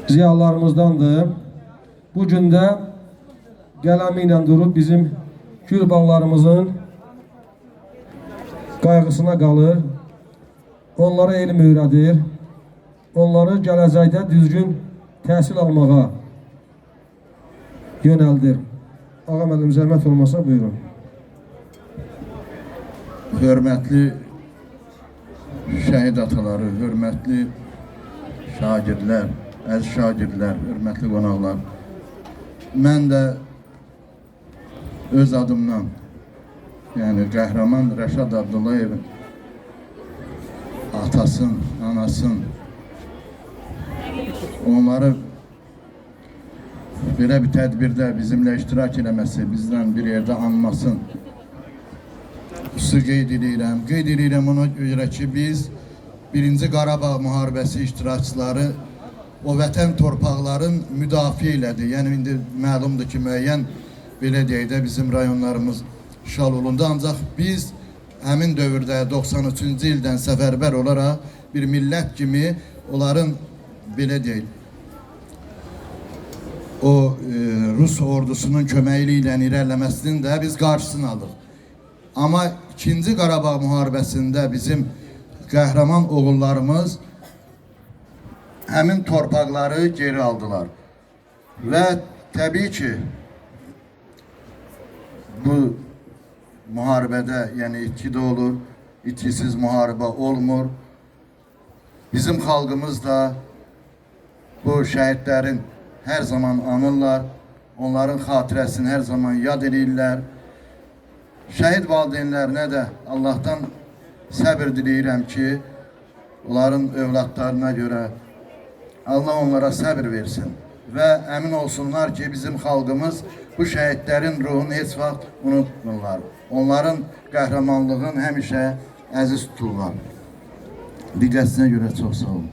ziyalarımızdandır. Bu gündə qələmi ilə durub bizim Gül bağlarımızın qayğısına qalır. Onlara elm öyrədir. Onları gələcəkdə düzgün təhsil almağa yönəldir. Ağa müəllim, zəhmət olmasa buyurun. Hörmətli şəhid ataları, hörmətli şagirdlər, əziz şagirdlər, hörmətli qonaqlar. Mən də öz adımdan, yəni qəhrəman Rəşad Abdullayevin atasın, anasın, onları belə bir tədbirdə bizimlə iştirak eləməsi, bizdən bir yerdə anmasın. Qeyd edirəm ona görə ki, biz 1-ci Qarabağ müharibəsi iştirakçıları o vətən torpaqların müdafiə elədi. Yəni, indi məlumdur ki, müəyyən belə deyək də bizim rayonlarımız işğal olundu. Ancaq biz həmin dövrdə 93-cü ildən səfərbər olaraq bir millət kimi onların belə deyək, o Rus ordusunun köməyi ilə irəliləməsinin də biz qarşısını aldıq. Amma 2-ci Qarabağ müharibəsində bizim qəhrəman oğullarımız həmin torpaqları geri aldılar. Və təbii ki, bu müharibədə, yəni itki də olur, itkisiz müharibə olmur. Bizim xalqımız da bu şəhidlərin hər zaman anırlar, onların xatirəsini hər zaman yad edirlər. Şəhid valideynlərinə də Allahdan səbir diləyirəm ki, onların övladlarına görə Allah onlara səbir versin. Və əmin olsunlar ki, bizim xalqımız bu şəhidlərin ruhunu heç vaxt unutmurlar. Onların qəhrəmanlığını həmişə əziz tuturlar. Diqqətinizə görə çox sağ olun.